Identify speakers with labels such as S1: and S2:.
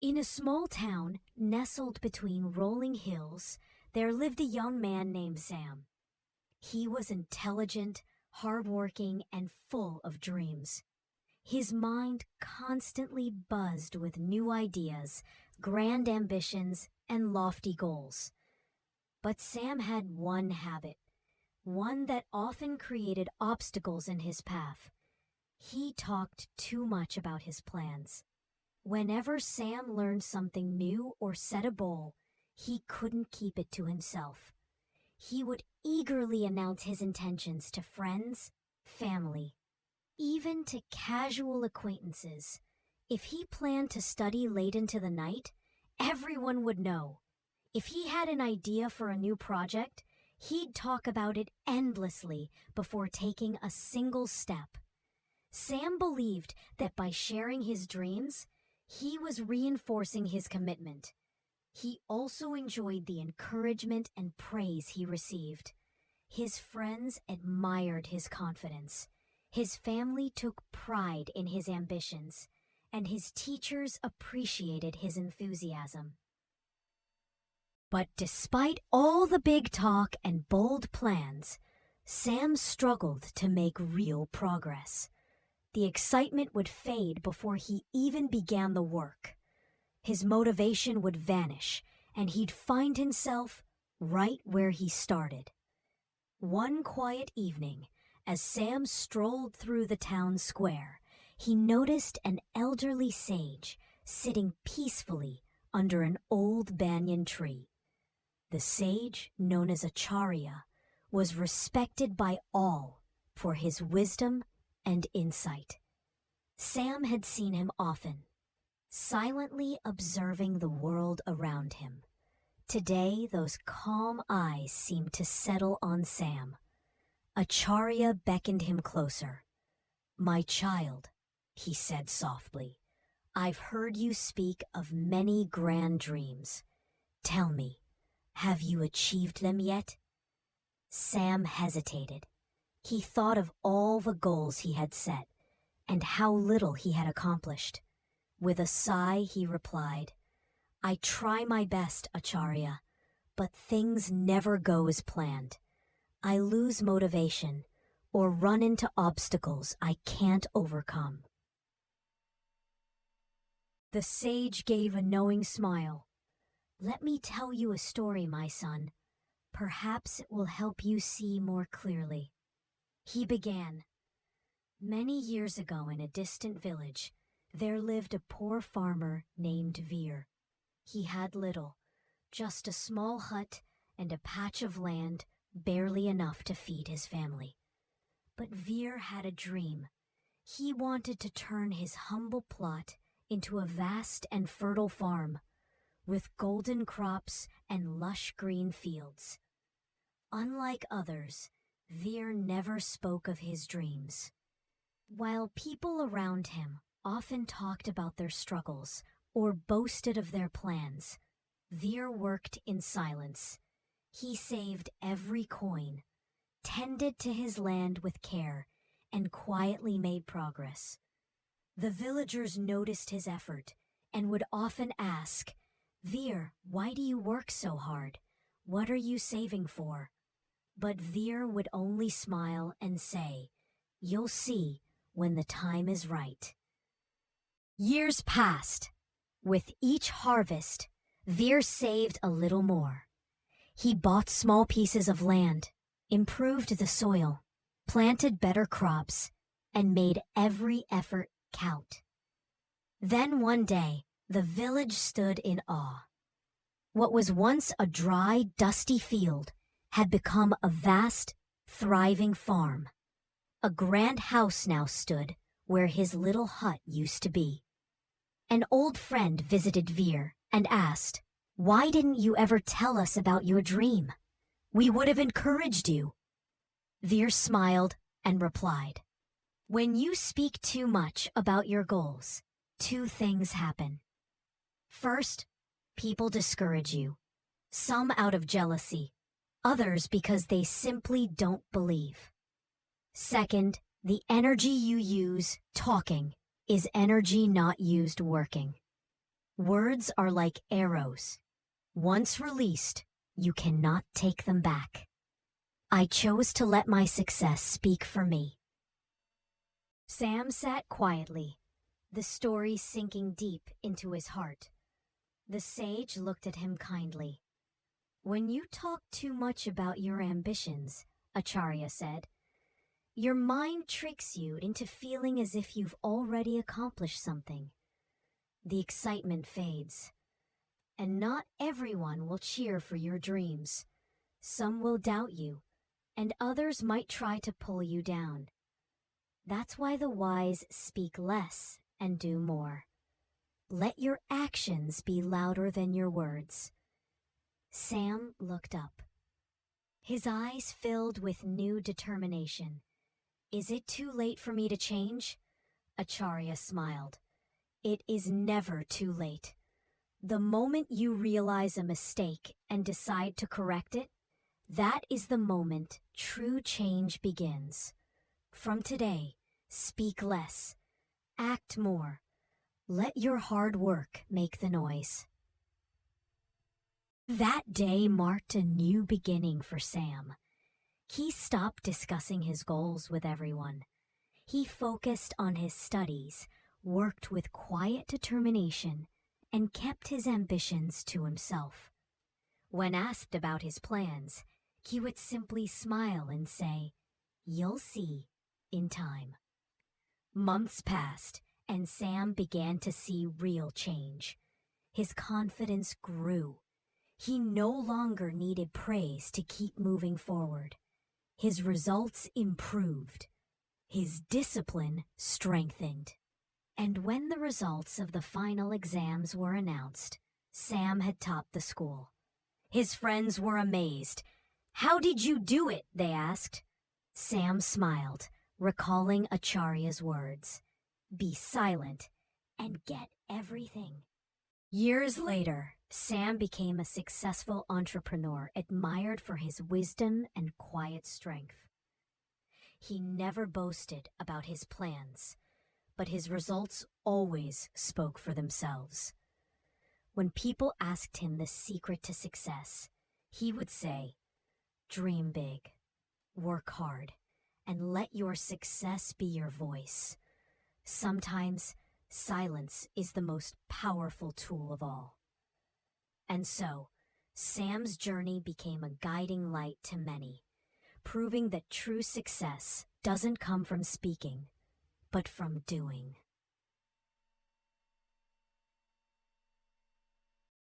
S1: In a small town nestled between rolling hills, there lived a young man named Sam. He was intelligent, hardworking, and full of dreams. His mind constantly buzzed with new ideas, grand ambitions, and lofty goals. But Sam had one habit, one that often created obstacles in his path. He talked too much about his plans. Whenever Sam learned something new or set a goal, he couldn't keep it to himself. He would eagerly announce his intentions to friends, family, even to casual acquaintances. If he planned to study late into the night, everyone would know. If he had an idea for a new project, he'd talk about it endlessly before taking a single step. Sam believed that by sharing his dreams, he was reinforcing his commitment. He also enjoyed the encouragement and praise he received. His friends admired his confidence. His family took pride in his ambitions, and his teachers appreciated his enthusiasm. But despite all the big talk and bold plans, Sam struggled to make real progress. The excitement would fade before he even began the work. His motivation would vanish, and he'd find himself right where he started. One quiet evening, as Sam strolled through the town square, he noticed an elderly sage sitting peacefully under an old banyan tree. The sage, known as Acharya, was respected by all for his wisdom and insight. Sam had seen him often, silently observing the world around him. Today, those calm eyes seemed to settle on Sam. Acharya beckoned him closer. "My child," he said softly, "I've heard you speak of many grand dreams. Tell me, have you achieved them yet?" Sam hesitated. He thought of all the goals he had set and how little he had accomplished. With a sigh, he replied, "I try my best, Acharya, but things never go as planned. I lose motivation or run into obstacles I can't overcome." The sage gave a knowing smile. "Let me tell you a story, my son. Perhaps it will help you see more clearly." He began. Many years ago in a distant village, there lived a poor farmer named Veer. He had little, just a small hut and a patch of land, barely enough to feed his family. But Veer had a dream. He wanted to turn his humble plot into a vast and fertile farm, with golden crops and lush green fields. Unlike others, Veer never spoke of his dreams. While people around him often talked about their struggles or boasted of their plans, Veer worked in silence. He saved every coin, tended to his land with care, and quietly made progress. The villagers noticed his effort and would often ask, "Veer, why do you work so hard? What are you saving for?" But Veer would only smile and say, "You'll see when the time is right." Years passed. With each harvest, Veer saved a little more. He bought small pieces of land, improved the soil, planted better crops, and made every effort count. Then one day, the village stood in awe. What was once a dry, dusty field had become a vast, thriving farm. A grand house now stood where his little hut used to be. An old friend visited Veer and asked, "Why didn't you ever tell us about your dream? We would have encouraged you." Veer smiled and replied, "When you speak too much about your goals, two things happen. First, people discourage you, some out of jealousy, others because they simply don't believe. Second, the energy you use talking is energy not used working. Words are like arrows. Once released, you cannot take them back. I chose to let my success speak for me. Sam sat quietly, the story sinking deep into his heart. The sage looked at him kindly. When you talk too much about your ambitions, Acharya said, your mind tricks you into feeling as if you've already accomplished something. The excitement fades, and not everyone will cheer for your dreams. Some will doubt you, and others might try to pull you down. That's why the wise speak less and do more. Let your actions be louder than your words. Sam looked up. His eyes filled with new determination. Is it too late for me to change? Acharya smiled. It is never too late. The moment you realize a mistake and decide to correct it, that is the moment true change begins. From today, speak less, act more. Let your hard work make the noise. That day marked a new beginning for Sam. He stopped discussing his goals with everyone. He focused on his studies, worked with quiet determination, and kept his ambitions to himself. When asked about his plans, he would simply smile and say, "You'll see, in time." Months passed, and Sam began to see real change. His confidence grew. He no longer needed praise to keep moving forward. His results improved. His discipline strengthened. And when the results of the final exams were announced, Sam had topped the school. His friends were amazed. "How did you do it?" they asked. Sam smiled, recalling Acharya's words. Be silent and get everything. Years later, Sam became a successful entrepreneur admired for his wisdom and quiet strength. He never boasted about his plans, but his results always spoke for themselves. When people asked him the secret to success, he would say, "Dream big, work hard, and let your success be your voice." Sometimes, silence is the most powerful tool of all. And so, Sam's journey became a guiding light to many, proving that true success doesn't come from speaking, but from doing.